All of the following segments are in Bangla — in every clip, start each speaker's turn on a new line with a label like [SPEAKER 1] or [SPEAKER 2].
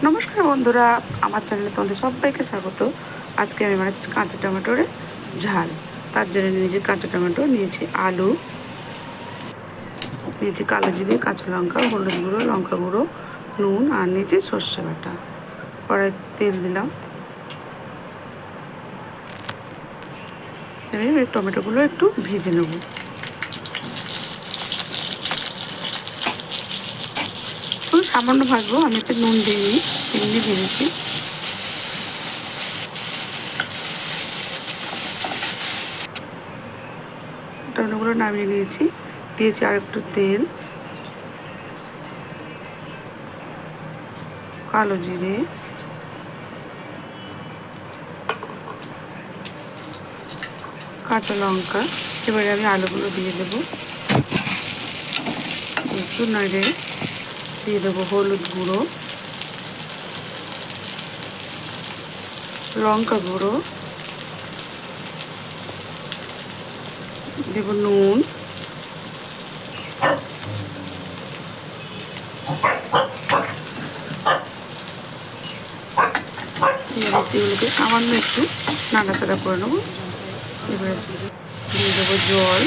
[SPEAKER 1] নমস্কার বন্ধুরা, আমার চ্যানেলে তোমাদের সবাইকে স্বাগত। আজকে আমি বানাচ্ছি কাঁচা টমেটোর ঝাল। তার জন্য নিয়েছি কাঁচা টমেটো, নিয়েছি আলু, নিয়েছি কালো জিরে, কাঁচা লঙ্কা, হলুদ গুঁড়ো, লঙ্কা গুঁড়ো, নুন, আর নিয়েছি সর্ষে বাটা। কড়াই তেল দিলাম, এবার টমেটোগুলো একটু ভেজে নেব। খুব সামান্য ভাজবো, আমি এতে নুন দিইনি, এমনি ভেজেছি। টমেটোগুলো নামিয়ে নিয়েছি, দিয়েছি আর একটু তেল, কালো জিরে, কাঁচা লঙ্কা। এবারে আমি আলুগুলো দিয়ে দেবো, একটু নাড়ে দিয়ে দেবো হলুদ গুঁড়ো, লঙ্কা গুঁড়ো, দেব নুন, এগুলোকে সামান্য একটু নাড়াচাড়া করে নেবো। এবার দিয়ে দেবো জল।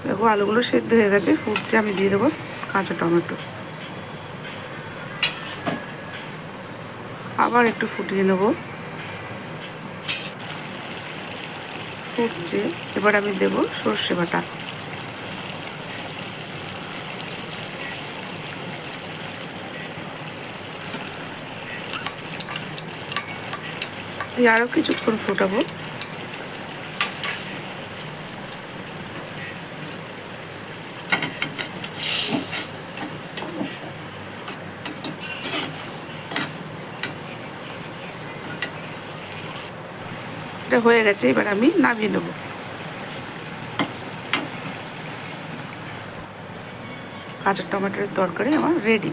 [SPEAKER 1] দেখো আলুগুলো সেদ্ধ হয়ে গেছে, ফুটছে, আমি দিয়ে দেবো কাঁচা টমেটো। আবার একটু ফুটিয়ে নেব, ফুটছে। এবার আমি দেব সর্ষে বাটা, দিয়ে আরও কিছুক্ষণ ফোটাবো। এটা হয়ে গেছে, এবার আমি নামিয়ে নেব। কাঁচা টমেটোর তরকারি আমার রেডি।